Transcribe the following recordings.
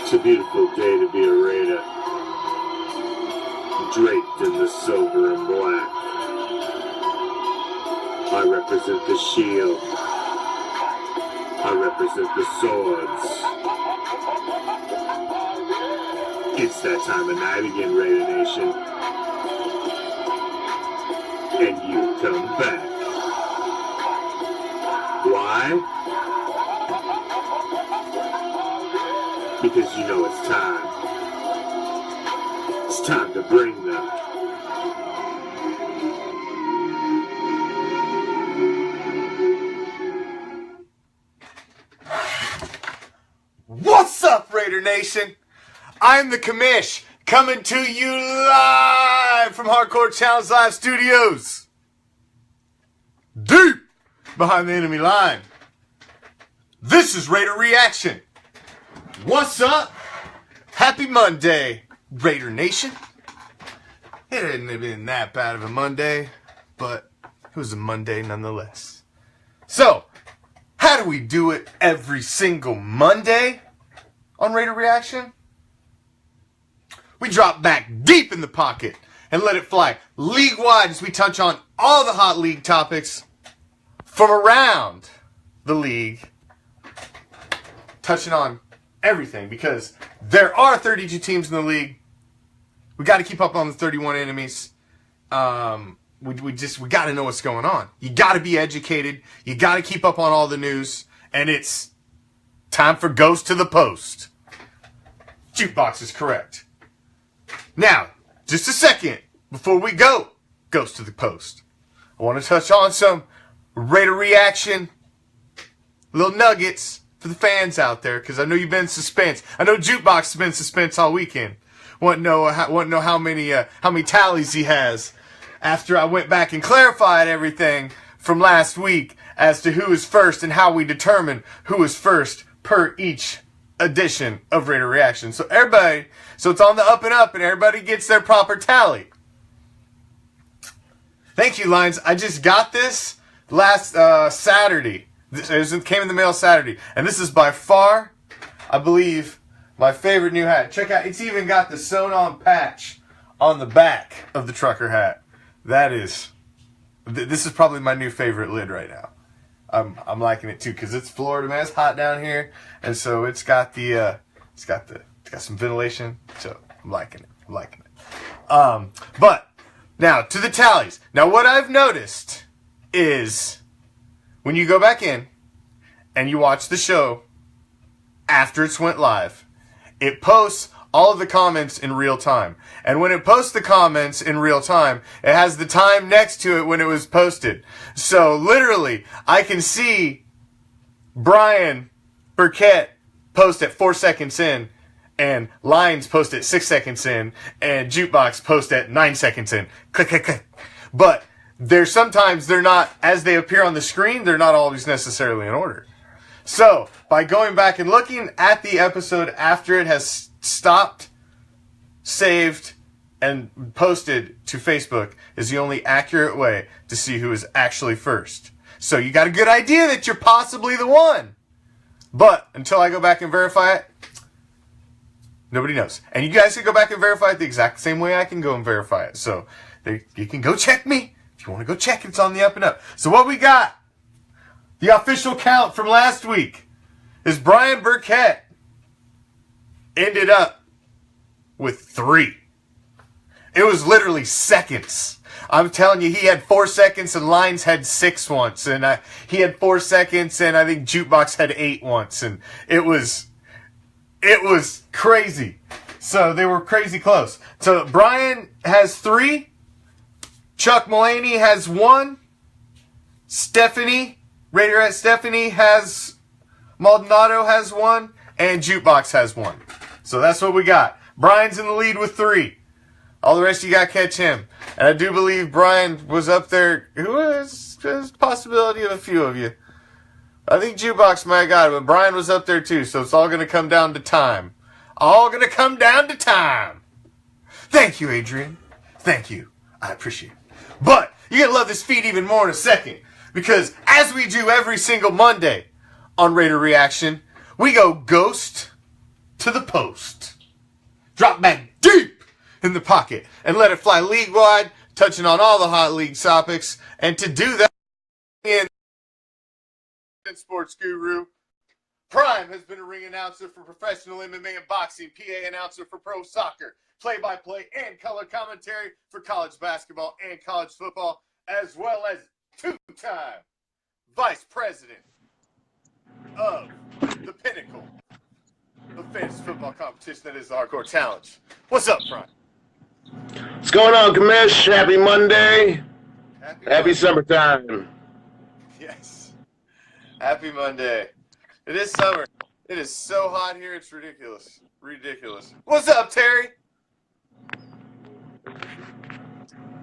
It's a beautiful day to be a raider, draped in the silver and black. I represent the shield. I represent the swords. It's that time of night again, Raider Nation. And you come back. Why? Because you know it's time. It's time to bring them. What's up, Raider Nation? I'm the Commish, coming to you live from Hardcore Challenge Live Studios. Deep behind the enemy line. This is Raider Reaction. What's up? Happy Monday, Raider Nation. It hadn't been that bad of a Monday, but it was a Monday nonetheless. So, how do we do it every single Monday on Raider Reaction? We drop back deep in the pocket and let it fly league-wide as we touch on all the hot league topics from around the league, touching on everything because there are 32 teams in the league. We got to keep up on the 31 enemies. We got to know what's going on. You got to be educated. You got to keep up on all the news. And it's time for Ghost to the Post. Jukebox is correct. Now, just a second before we go Ghost to the Post, I want to touch on some Raider Reaction little nuggets for the fans out there, because I know you've been in suspense. I know Jukebox has been in suspense all weekend. Want to know how many tallies he has after I went back and clarified everything from last week as to who is first and how we determine who is first per each edition of Raider Reaction. So it's on the up and up, and everybody gets their proper tally. Thank you, Lions. I just got this last Saturday. It came in the mail Saturday, and this is by far, I believe, my favorite new hat. Check out, it's even got the sewn-on patch on the back of the trucker hat. This is probably my new favorite lid right now. I'm liking it too because it's Florida, man. It's hot down here, and so it's got some ventilation. So I'm liking it. But now to the tallies. Now what I've noticed is when you go back in and you watch the show after it's went live, it posts all of the comments in real time. And when it posts the comments in real time, it has the time next to it when it was posted. So literally, I can see Brian Burkett post at 4 seconds in, and Lines post at 6 seconds in, and Jukebox post at 9 seconds in. Click, click, click. But sometimes they're not, as they appear on the screen, they're not always necessarily in order. So, by going back and looking at the episode after it has stopped, saved, and posted to Facebook is the only accurate way to see who is actually first. So you got a good idea that you're possibly the one. But until I go back and verify it, nobody knows. And you guys can go back and verify it the exact same way I can go and verify it. So you can go check me. If you want to go check it, it's on the up and up. So what we got, the official count from last week, is Brian Burkett ended up with 3. It was literally seconds. I'm telling you, he had 4 seconds and Lines had 6 once. And he had 4 seconds and I think Jukebox had 8 once. And it was crazy. So they were crazy close. So Brian has 3. Chuck Mulaney has 1. Stephanie, Raiderette Stephanie has, Maldonado has 1. And Jukebox has 1. So that's what we got. Brian's in the lead with 3. All the rest you got to catch him. And I do believe Brian was up there. There's a possibility of a few of you. I think Jukebox might have got it, but Brian was up there too. So it's all going to come down to time. All going to come down to time. Thank you, Adrian. Thank you. I appreciate it. But you're going to love this feed even more in a second. Because as we do every single Monday on Raider Reaction, we go Ghost to to the post. Drop back deep in the pocket and let it fly league wide, touching on all the hot league topics. And to do that, in Sports Guru, Prime has been a ring announcer for professional MMA and boxing, PA announcer for pro soccer, play-by-play and color commentary for college basketball and college football, as well as two-time vice president of the pinnacle of fantasy football competition that is the Hardcore Challenge. What's up, Prime? What's going on, Commish? Happy Monday. Happy summertime. Yes. Happy Monday. It is summer. It is so hot here, it's ridiculous. Ridiculous. What's up, Terry?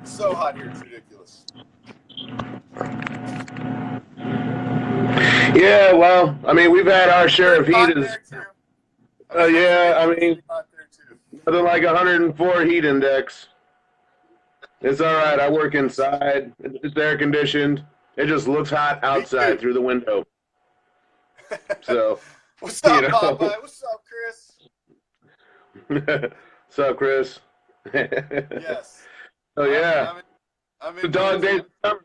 It's so hot here, it's ridiculous. Yeah, well, I mean, we've had our share of heat. Yeah, I mean, nothing like 104 heat index. It's all right. I work inside. It's air conditioned. It just looks hot outside through the window. So, what's up, Popeye? What's up, Chris? What's up, Chris? Yes. Oh yeah. I'm it's the dog days of summer.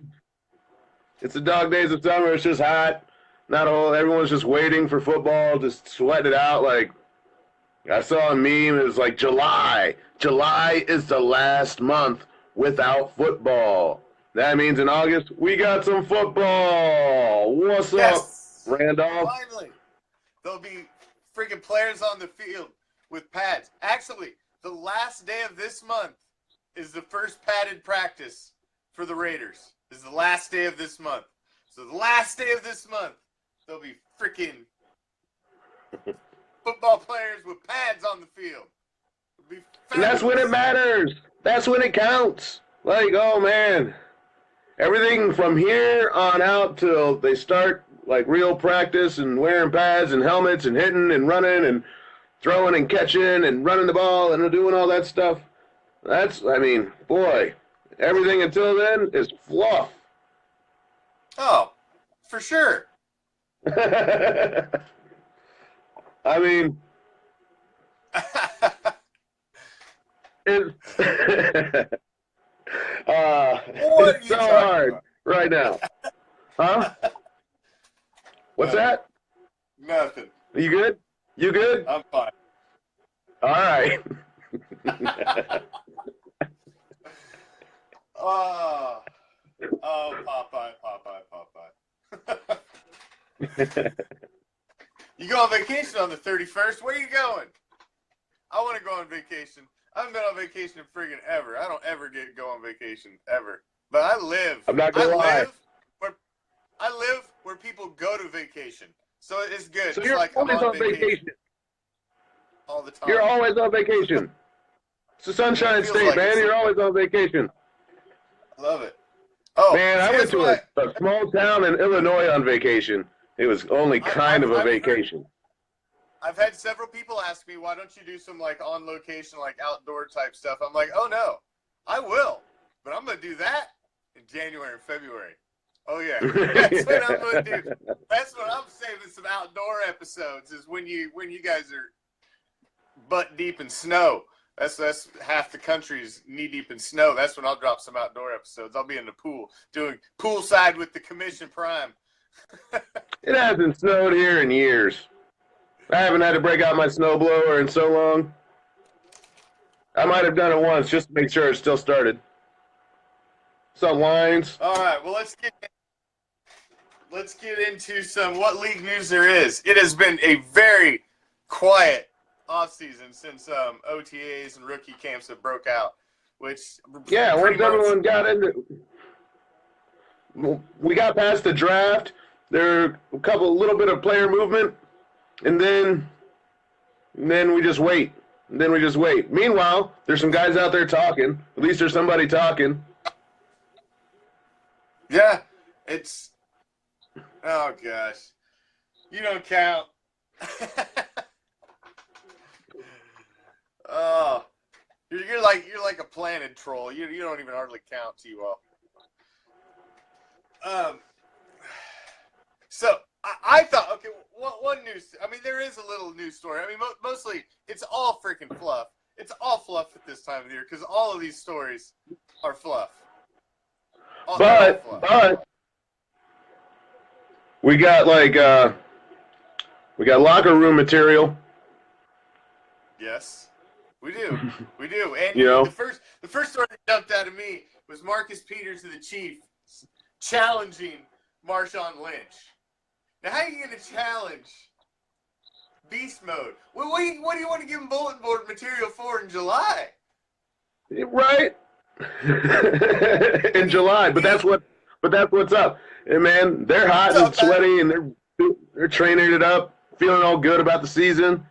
It's the dog days of summer. It's just hot. Not a whole. Everyone's just waiting for football, just sweating it out. Like I saw a meme. It was like July. July is the last month without football. That means in August we got some football. What's up, Randolph? Finally, there'll be freaking players on the field with pads. Actually, the last day of this month is the first padded practice for the Raiders. Is the last day of this month. So the last day of this month, there'll be freaking football players with pads on the field. And that's when it matters. That's when it counts. Like, oh man, everything from here on out till they start like real practice and wearing pads and helmets and hitting and running and throwing and catching and running the ball and doing all that stuff. That's, I mean, boy, everything until then is fluff. Oh, for sure. I mean, it's so hard right now. Huh? What's that? Nothing. Are you good? You good? I'm fine. All right. Popeye. You go on vacation on the 31st. Where are you going? I want to go on vacation. I haven't been on vacation in friggin' ever. I don't ever go on vacation ever. But I live. I'm not gonna lie. I live where people go to vacation. So it's good. So it's you're like always I'm on vacation. All the time. You're always on vacation. It's the Sunshine State, like man. You're always on vacation. Love it. Oh, man, I went to a small town in Illinois on vacation. It was only kind of a vacation. I've had several people ask me, why don't you do some like on location, like outdoor type stuff? I'm like, oh no, I will, but I'm going to do that in January and February. Oh yeah, that's what I'm going to do. That's what I'm saving some outdoor episodes is when you guys are butt deep in snow. That's half the country's knee deep in snow. That's when I'll drop some outdoor episodes. I'll be in the pool doing poolside with the Commission Prime. It hasn't snowed here in years. I haven't had to break out my snowblower in so long. I might have done it once just to make sure it still started. Some lines. All right, well let's get into some what league news there is. It has been a very quiet offseason since OTAs and rookie camps have broke out, which once everyone got into, we got past the draft. There are a little bit of player movement, and then we just wait. Meanwhile, there's some guys out there talking. At least there's somebody talking. Yeah, it's. Oh gosh, you don't count. Oh, you're like a planted troll. You don't even hardly count too well. So I thought, okay, one news. I mean, there is a little news story. I mean, mostly it's all freaking fluff. It's all fluff at this time of the year because all of these stories are fluff. But we got we got locker room material. Yes, we do. We do. And You know? the first story that jumped out of me was Marcus Peters of the Chiefs challenging Marshawn Lynch. Now, how are you going to challenge Beast Mode? What do you want to give him bulletin board material for in July? Right? In July, but that's what's up. And man, they're hot and sweaty, and they're training it up, feeling all good about the season.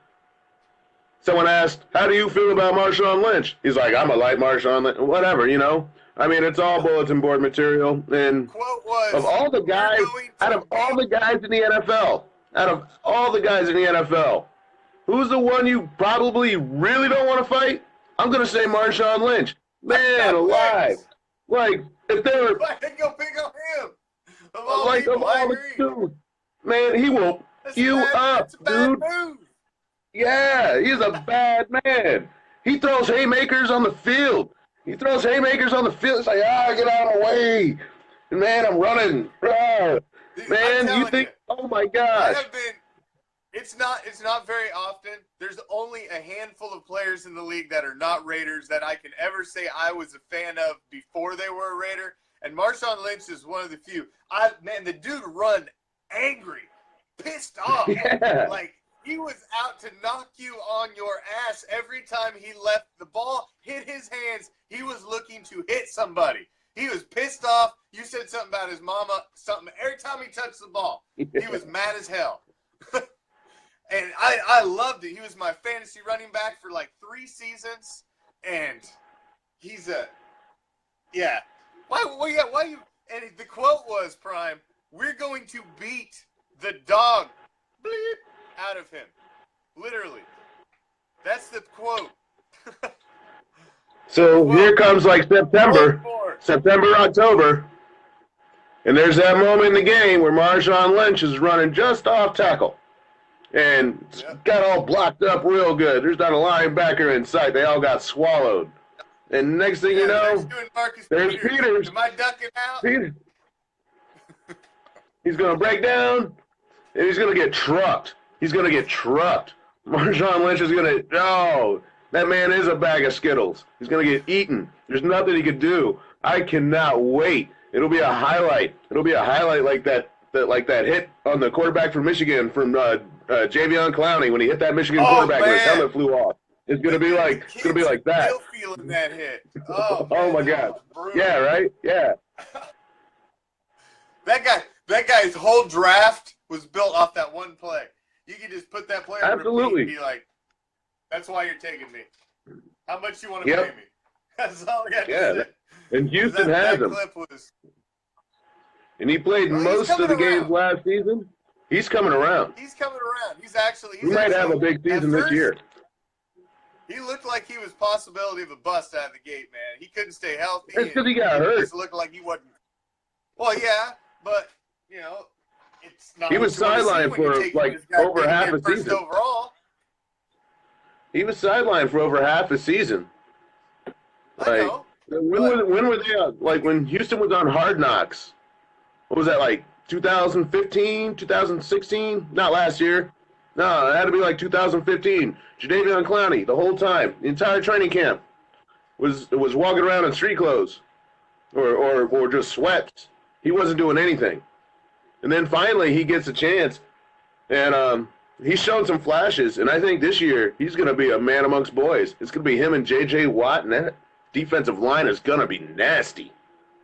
Someone asked, "How do you feel about Marshawn Lynch?" He's like, "I'm a light Marshawn Lynch." Whatever, you know. I mean, it's all bulletin board material. And Quote was, of all the guys, out of all the guys in the NFL, who's the one you probably really don't want to fight? I'm gonna say Marshawn Lynch. Man alive! Like if they were, go pick on him. Of all like people, of I all the agree. dudes, man, he will you up, That's a bad dude. move. Yeah, he's a bad man. He throws haymakers on the field. It's like, get out of the way. And man, I'm running. Dude, Man, you think, oh my I gosh. have been. It's not very often. There's only a handful of players in the league that are not Raiders that I can ever say I was a fan of before they were a Raider. And Marshawn Lynch is one of the few. Man, the dude run angry, pissed off. Yeah. Like, he was out to knock you on your ass every time he left the ball, hit his hands. He was looking to hit somebody. He was pissed off. You said something about his mama, something. Every time he touched the ball, he was mad as hell. And I loved it. He was my fantasy running back for like 3 seasons. And he's yeah. Why you, and the quote was, Prime, "We're going to beat the dog bleep out of him." Literally. That's the quote. So here comes like September, October, and there's that moment in the game where Marshawn Lynch is running just off tackle. And got all blocked up real good. There's not a linebacker in sight. They all got swallowed. And next thing you know, there's Peters. Am I ducking out? Peters. He's going to break down, and he's going to get trucked. Marshawn Lynch is going to, that man is a bag of Skittles. He's going to get eaten. There's nothing he could do. I cannot wait. It'll be a highlight. Like that hit on the quarterback from Michigan from Javion Clowney when he hit that Michigan quarterback and his helmet flew off. It's gonna be like that. Still feeling that hit. Oh my God. Yeah, right. Yeah. That guy's whole draft was built off that one play. You can just put that play on Absolutely. repeat and be like, "That's why you're taking me. How much you want to pay me?" That's all I got to say. And Houston has him. And he played most of the games last season. He's coming around. He's He might have a big season this year. He looked like he was possibility of a bust out of the gate, man. He couldn't stay healthy. That's because he got hurt. He just looked like he wasn't. Well, yeah, but, you know, it's not. He was sidelined for like over half a season. Overall. He was sidelined for over half a season. I know. When were they on? Like when Houston was on Hard Knocks. What was that, like 2015, 2016? Not last year. No, it had to be like 2015. Jadeveon Clowney, the whole time, the entire training camp, was walking around in street clothes or just sweats. He wasn't doing anything. And then finally he gets a chance, and he's shown some flashes. And I think this year he's going to be a man amongst boys. It's going to be him and J.J. Watt, and that defensive line is going to be nasty.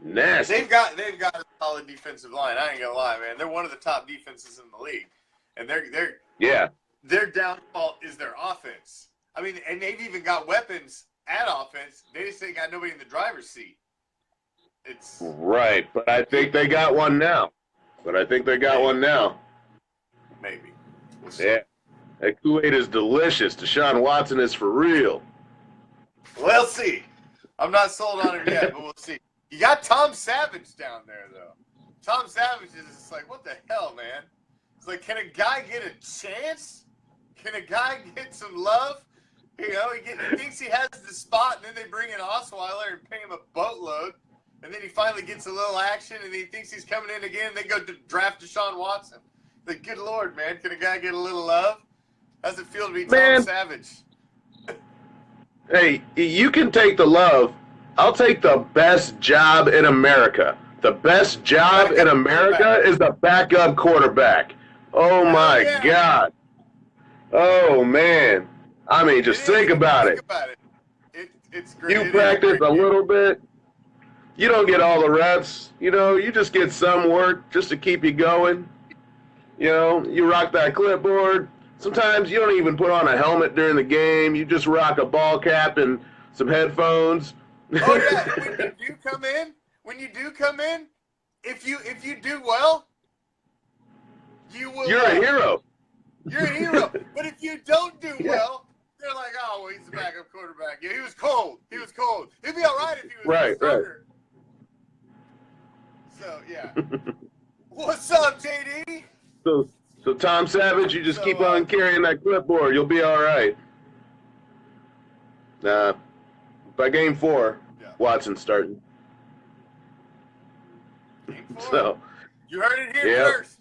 Nasty. They've got a solid defensive line. I ain't gonna lie, man. They're one of the top defenses in the league, and their downfall is their offense. I mean, and they've even got weapons at offense. They just ain't got nobody in the driver's seat. It's right, but I think they got one now. Maybe. We'll see. Yeah, that Kool-Aid is delicious. Deshaun Watson is for real. We'll see. I'm not sold on it yet, but we'll see. You got Tom Savage down there, though. Tom Savage is just like, what the hell, man? It's like, can a guy get a chance? Can a guy get some love? You know, he thinks he has the spot, and then they bring in Osweiler and pay him a boatload. And then he finally gets a little action, and he thinks he's coming in again, and they go to draft Deshaun Watson. Like, good Lord, man, can a guy get a little love? How's it feel to be Tom Savage? Hey, you can take the love. I'll take the best job in America. The best job in America is the backup quarterback. Oh, my God. Oh, man. I mean, just think about it. It's great. You practice a little bit. You don't get all the reps. You know, you just get some work just to keep you going. You know, you rock that clipboard. Sometimes you don't even put on a helmet during the game. You just rock a ball cap and some headphones. Oh, yeah. When you do come in, if you do well, you will. You're a hero. You're a hero. But if you don't do well, they're like, oh, well, he's the backup quarterback. Yeah, he was cold. He'd be all right if he was a starter. So, yeah. What's up, JD? So Tom Savage, you just keep on carrying that clipboard. You'll be all right. By game 4, Watson's starting. Game 4? So, you heard it here first.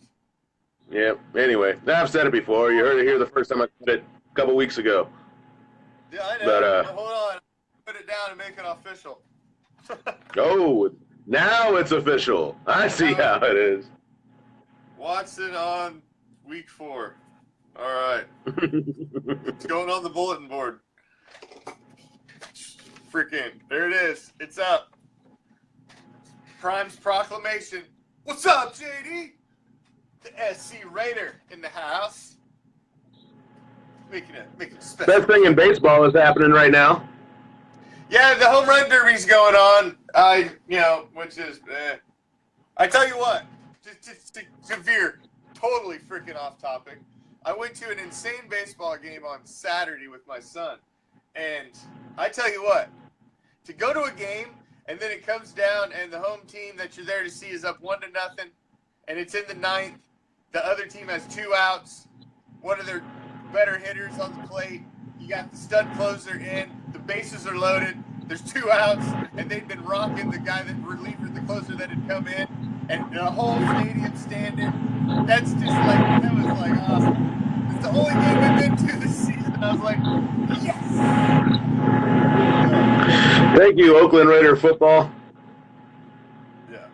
Yeah. Anyway, I've said it before. You heard it here the first time I said it a couple weeks ago. Yeah, I know. But, hold on. Put it down and make it official. Oh, now it's official. I see how it is. Watson on week 4. All right. It's going on the bulletin board. Freaking. There it is. It's up. Prime's proclamation. What's up, JD? The SC Raider in the house. Making it special. Best thing in baseball is happening right now. Yeah, the home run derby's going on. Which is, I tell you what, just to veer totally freaking off topic, I went to an insane baseball game on Saturday with my son, and I tell you what, to go to a game and then it comes down and the home team that you're there to see is up 1-0, and it's in the 9th. The other team has 2 outs. One of their better hitters on the plate. You got the stud closer in. The bases are loaded. There's 2 outs, and they'd been rocking the guy that reliever, the closer that had come in, and the whole stadium standing. That was like awesome. It's the only game we've been to this season. I was like, yes. Thank you, Oakland Raider football. Yeah,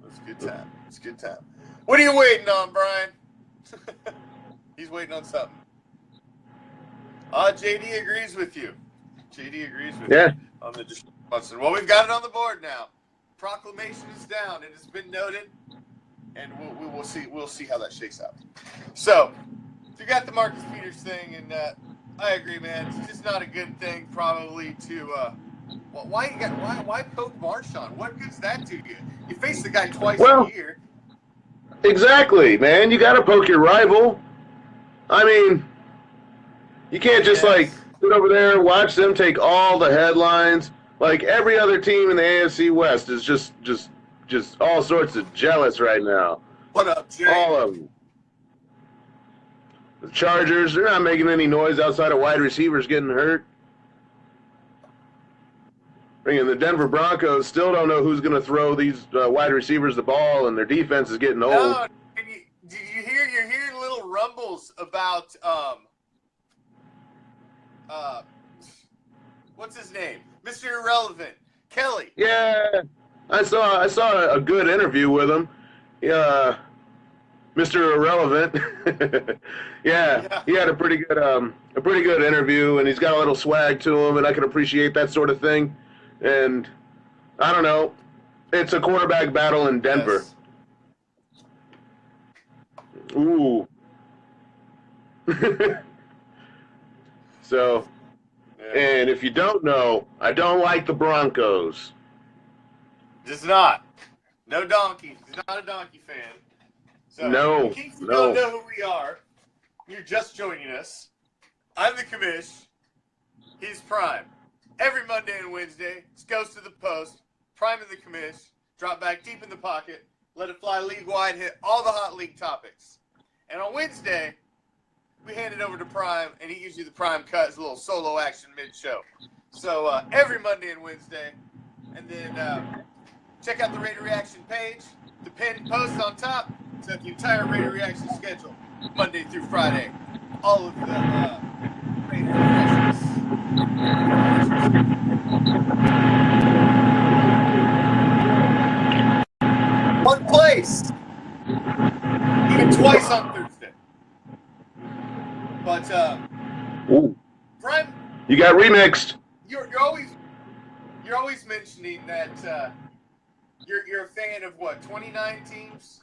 it's a good time. It's a good time. What are you waiting on, Brian? He's waiting on something. JD agrees with you. JD agrees with you on the Watson. Well, we've got it on the board now. Proclamation is down. It has been noted, and we'll see. We'll see how that shakes out. So, you got the Marcus Peters thing, and I agree, man. It's just not a good thing, probably to. Why poke Marshawn? What good's that to you? You face the guy twice a year. Exactly, man. You got to poke your rival. I mean, you can't just sit over there and watch them take all the headlines. Like every other team in the AFC West is just all sorts of jealous right now. What up, Jay? All of them. The Chargers, they're not making any noise outside of wide receivers getting hurt. And the Denver Broncos still don't know who's going to throw these wide receivers the ball, and their defense is getting old. No, you're hearing little rumbles about what's his name? Mr. Irrelevant, Kelly. Yeah, I saw a good interview with him. Mr. Irrelevant. yeah, he had a pretty good interview, and he's got a little swag to him, and I can appreciate that sort of thing. And I don't know, it's a quarterback battle in Denver. Yes. Ooh. So, and if you don't know, I don't like the Broncos. Just not. No donkey. He's not a donkey fan. So, no. In case you don't know who we are, you're just joining us. I'm the Commish. He's Prime. Every Monday and Wednesday, it goes to the post. Prime and the Commish. Drop back deep in the pocket. Let it fly league-wide. Hit all the hot league topics. And on Wednesday, we hand it over to Prime, and he gives you the Prime cut as a little solo action mid-show. So every Monday and Wednesday. And then check out the Raider Reaction page. The pinned post on top to the entire Raider Reaction schedule, Monday through Friday. All of the Raider Reactions. One place. Even twice on Thursday. But Ooh. Prime, You got remixed. you're always mentioning that you're a fan of what, 29 teams?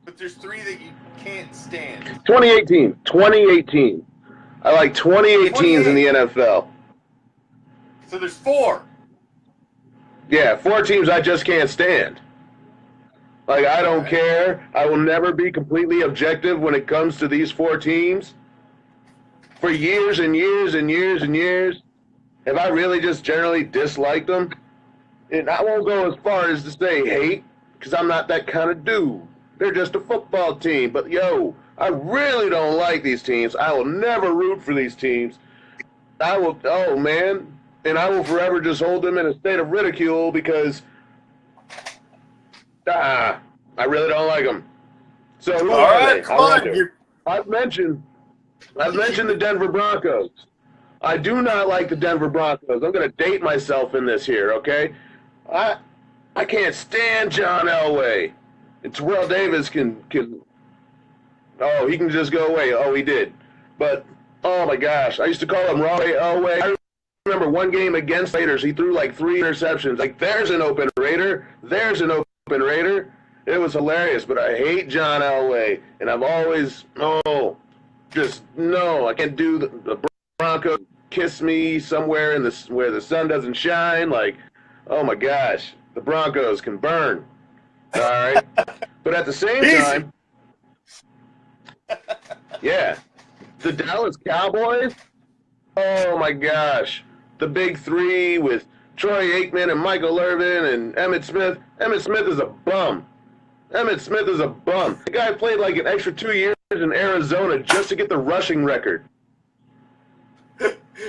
But there's 3 that you can't stand. 2018. 2018. I like 28 teams in the NFL. So there's 4. Yeah, 4 teams I just can't stand. Like, I don't care. I will never be completely objective when it comes to these 4 teams. For years and years and years and years, have I really just generally disliked them? And I won't go as far as to say hate, because I'm not that kind of dude. They're just a football team. But, yo, I really don't like these teams. I will never root for these teams. I will, oh, man. And I will forever just hold them in a state of ridicule because I really don't like them. So who All are right, they? come on. I've mentioned the Denver Broncos. I do not like the Denver Broncos. I'm going to date myself in this here, okay? I can't stand John Elway. And Terrell Davis can oh, he can just go away. Oh, he did. But oh my gosh, I used to call him Ray Elway. I remember one game against Raiders, he threw like 3 interceptions. Like, there's an open Raider. There's an open Raider. It was hilarious, but I hate John Elway, and I've always, I can't do the Broncos kiss me somewhere in where the sun doesn't shine. Like, oh my gosh, the Broncos can burn. All right, but at the same time, yeah, the Dallas Cowboys. Oh my gosh, the big 3 with Troy Aikman and Michael Irvin and Emmitt Smith. Emmitt Smith is a bum. Emmitt Smith is a bum. The guy played like an extra 2 years in Arizona just to get the rushing record.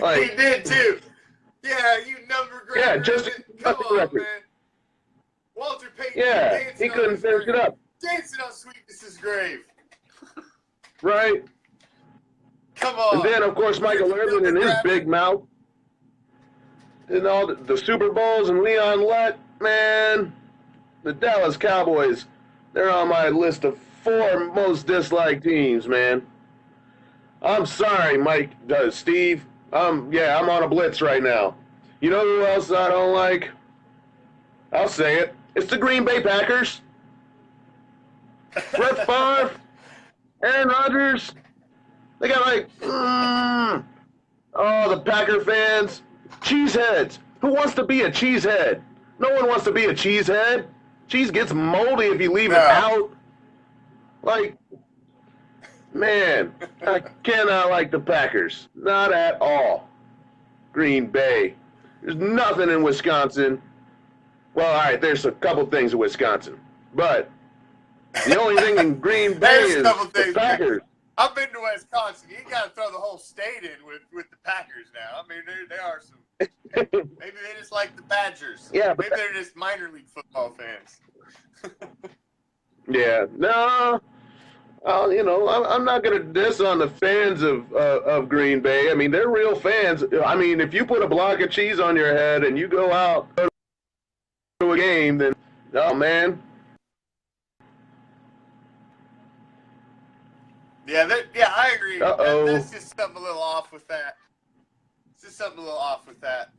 Like, he did too. Yeah, you number grabber. Yeah, just a Come rushing on, record. man. Walter Payton. Yeah, dancing he on couldn't his finish it up. Dancing on Sweetness's grave. Right? Come on. And then, of course, Michael Irvin and his big mouth. And all the Super Bowls and Leon Lett, man. The Dallas Cowboys, they're on my list of 4 most disliked teams, man. I'm sorry, Steve. I'm on a blitz right now. You know who else I don't like? I'll say it. It's the Green Bay Packers. Brett Favre, Aaron Rodgers. They got like, the Packer fans. Cheeseheads. Who wants to be a cheesehead? No one wants to be a cheesehead. Cheese gets moldy if you leave it out. Like, man, I cannot like the Packers. Not at all. Green Bay. There's nothing in Wisconsin. Well, all right, there's a couple things in Wisconsin. But the only thing in Green Bay is the Packers. I've been to Wisconsin. You got to throw the whole state in with the Packers now. I mean, there are some. Maybe they just like the Badgers. Yeah, maybe they're just minor league football fans. Yeah, no. I'm not going to diss on the fans of Green Bay. I mean, they're real fans. I mean, if you put a block of cheese on your head and you go out to a game, then, oh, man. Yeah, I agree. Uh-oh. There's just something a little off with that. It's just something a little off with that.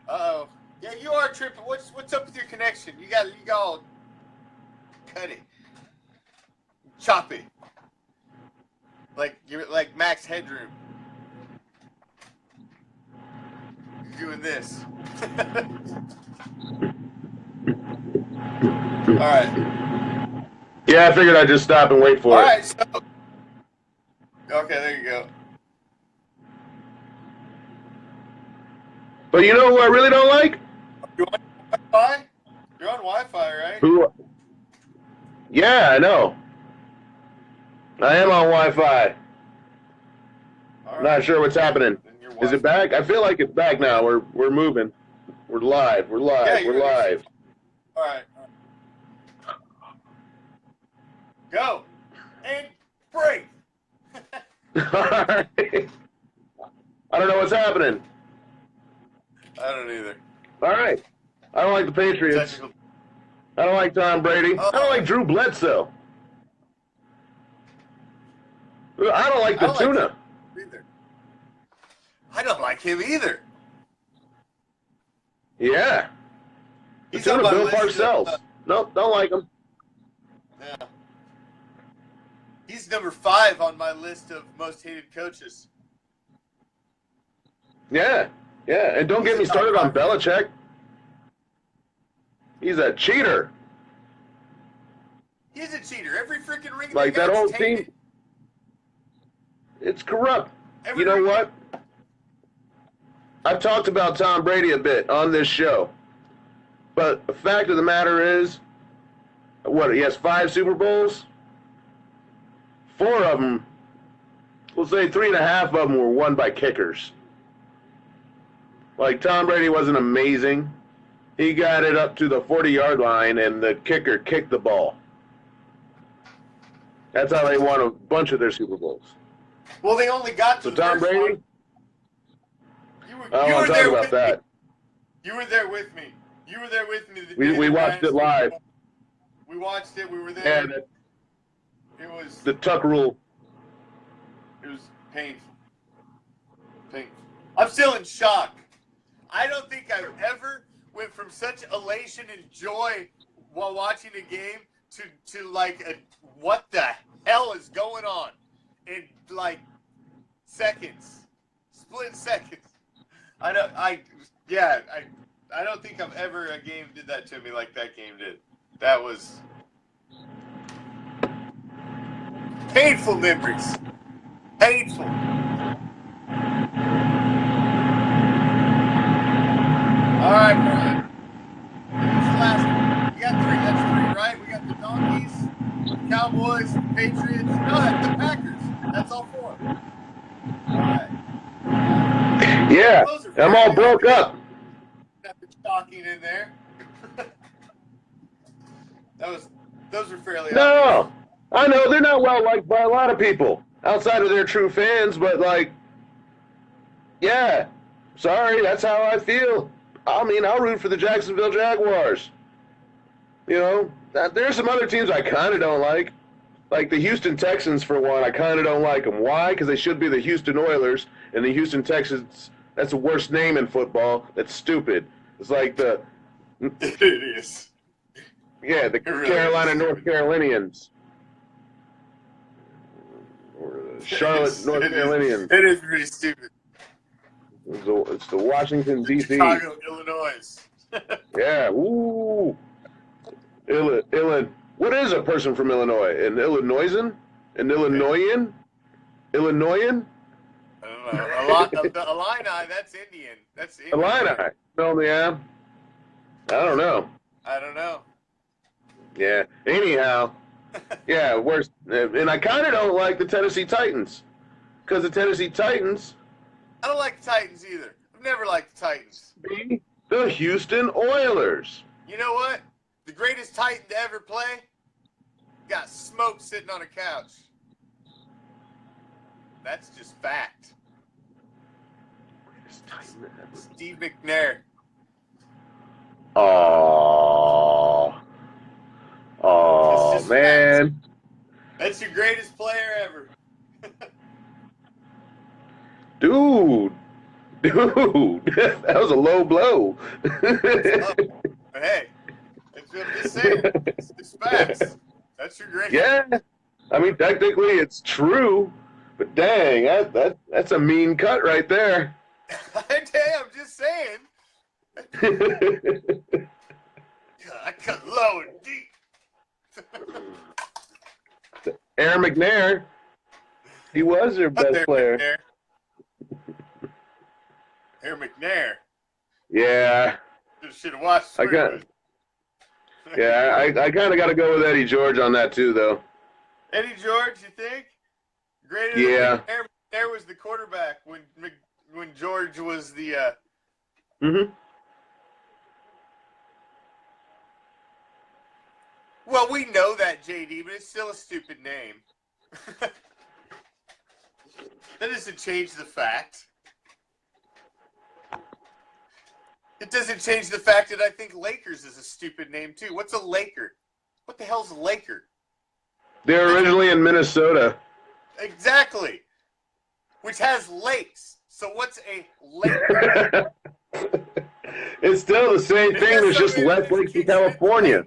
Uh-oh. Yeah, you are tripping. What's up with your connection? You got all cut it. Choppy. Like you're like Max Headroom. You're doing this. All right. Yeah, I figured I'd just stop and wait for it. All right, so okay, there you go. But you know who I really don't like? You're on on Wi-Fi, right? Who? Yeah, I know. I am on Wi-Fi. All right. Not sure what's happening. Then your Is it Wi-Fi. back? I feel like it's back now. We're moving. We're live. We're live. Yeah, We're live. All right. Go. And break. All right. I don't know what's happening. I don't either. All right. I don't like the Patriots. Technical. I don't like Tom Brady. I don't like Drew Bledsoe. I don't like the tuna. Either. I don't like him either. Yeah. The He's on tuna, my Bill list Parcells. of, Nope, don't like him. Yeah. He's number 5 on my list of most hated coaches. Yeah. Yeah. And don't get me started on Belichick. He's a cheater. He's a cheater. Every freaking ring Like that whole team. It's corrupt. You know what? I've talked about Tom Brady a bit on this show. But the fact of the matter is, he has 5 Super Bowls? 4 of them, we'll say 3.5 of them were won by kickers. Like, Tom Brady wasn't amazing. He got it up to the 40-yard line, and the kicker kicked the ball. That's how they won a bunch of their Super Bowls. Well, they only got to So Tom Brady? You were I don't want to talk about that. You were there with me. You were there with me. We watched it live. We watched it. We were there. And It was the Tuck rule. It was painful. Painful. I'm still in shock. I don't think I've ever went from such elation and joy while watching a game to like what the hell is going on in like seconds, split seconds. I don't think I've ever a game did that to me like that game did. That was painful memories. Painful. All right, brother. Who's the last one? We got 3. That's 3, right? We got the Donkeys, the Cowboys, the Patriots. No, that's the Packers. That's all 4. All right. Yeah, I'm all broke up. Got the shocking in there. Those were fairly No, I know they're not well liked by a lot of people outside of their true fans, but like, yeah, sorry, that's how I feel. I mean, I'll root for the Jacksonville Jaguars. You know, there's some other teams I kind of don't like the Houston Texans for one. I kind of don't like them. Why? Because they should be the Houston Oilers, and the Houston Texans. That's the worst name in football. That's stupid. It's like the. It is. Yeah, the really Carolina North Carolinians. Or the Charlotte North Carolinians. It is pretty stupid. It's the Washington, D.C. Chicago, Illinois. Yeah, ooh. What is a person from Illinois? An Illinoisan? An Illinoisan? Illinoisan? I don't know. Illini, that's Indian. That's Indian. Illini. No, yeah. I don't know. I don't know. Yeah. Anyhow, yeah, worse. And I kind of don't like the Tennessee Titans. Because the Tennessee Titans... I don't like the Titans either. I've never liked the Titans. Be the Houston Oilers. You know what? The greatest Titan to ever play got smoked sitting on a couch. That's just fact. Greatest Titan ever. Steve McNair. Oh, man. Fact. That's your greatest player ever. Dude, that was a low blow. Hey, I'm just saying, it's facts. That's your greatest. Yeah, I mean, technically it's true, but dang, that's a mean cut right there. I'm just saying. I cut low and deep. Aaron McNair, he was their best player. Aaron McNair. Yeah. Should have watched. Yeah, I kind of got to go with Eddie George on that too, though. Eddie George, you think? Greater Yeah. than McNair was the quarterback when George was the. Mm-hmm. Well, we know that, JD, but it's still a stupid name. That doesn't change the fact. It doesn't change the fact that I think Lakers is a stupid name, too. What's a Laker? What the hell's a Laker? They're originally in Minnesota. Exactly. Which has lakes. So what's a Laker? It's still the same thing. There's just less lakes in California.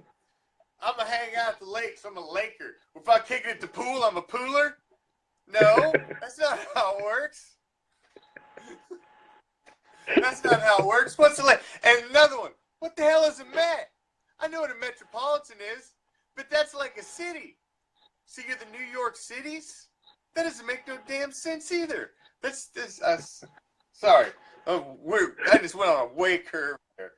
I'm going to hang out at the lakes. I'm a Laker. If I kick it at the pool, I'm a pooler? No, that's not how it works. That's not how it works. What's a lake? And another one. What the hell is a Met? I know what a metropolitan is, but that's like a city. So you're the New York cities? That doesn't make no damn sense either. That's this. Sorry. I just went on a way curve there.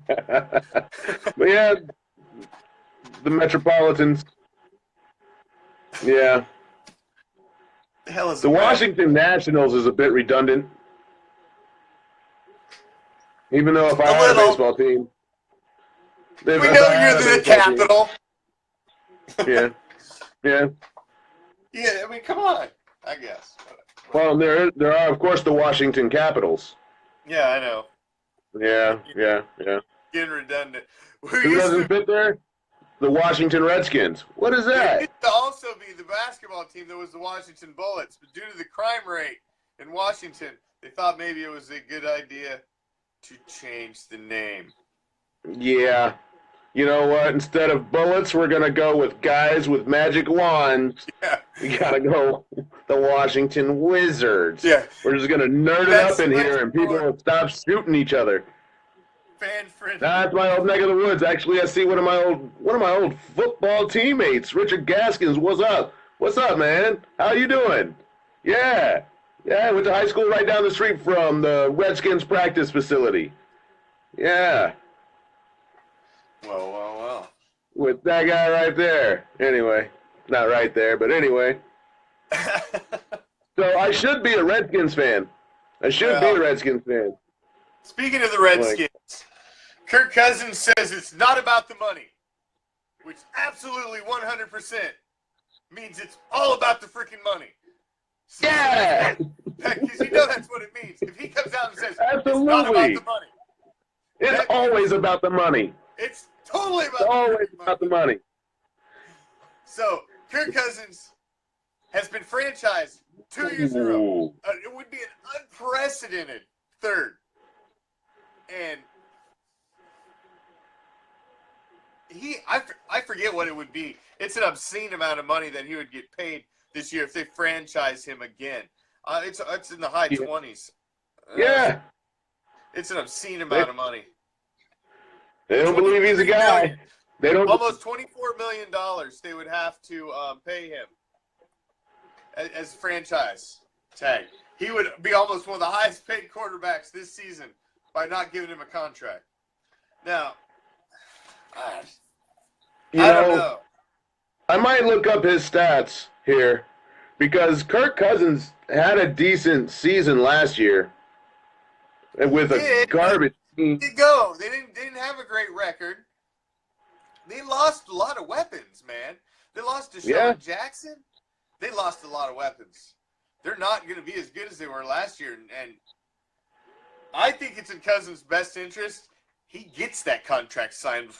But yeah, the Metropolitans. Yeah. The hell is the Washington Nationals is a bit redundant. Even though if I had a baseball team. We know you're the capital. Yeah. Yeah. Yeah, I mean, come on. I guess. Well, there are, of course, the Washington Capitals. Yeah, I know. Yeah. Getting redundant. Who doesn't fit there? The Washington Redskins. What is that? It used to also be the basketball team that was the Washington Bullets, but due to the crime rate in Washington, they thought maybe it was a good idea to change the name. Yeah. You know what? Instead of bullets, we're going to go with guys with magic wands. Yeah. We got to go the Washington Wizards. Yeah. We're just going to nerd it up in here, and people will stop shooting each other. Fan-friendly. That's my old neck of the woods. Actually, I see one of my old football teammates, Richard Gaskins. What's up? What's up, man? How you doing? Yeah. Yeah, I went to high school right down the street from the Redskins practice facility. Yeah. Well. With that guy right there. Anyway, not right there, but anyway. So I should be a Redskins fan. Speaking of the Redskins, Kirk Cousins says it's not about the money, which absolutely 100% means it's all about the freaking money. So, yeah! Because you know that's what it means. If he comes out and says absolutely. It's not about the money. It's always about the money. It's totally about the money. So, Kirk Cousins has been franchised 2 years in a row. It would be an unprecedented third. And I forget what it would be. It's an obscene amount of money that he would get paid this year if they franchise him again. It's in the high 20s. Yeah. It's an obscene amount of money. They don't believe he's a guy. They don't. Almost $24 million they would have to pay him as a franchise tag. He would be almost one of the highest paid quarterbacks this season by not giving him a contract. Now, I don't know. I might look up his stats here because Kirk Cousins had a decent season last year with a garbage team. They didn't have a great record. They lost a lot of weapons, man. They lost Deshaun Jackson. They lost a lot of weapons. They're not going to be as good as they were last year. And I think it's in Cousins' best interest. He gets that contract signed before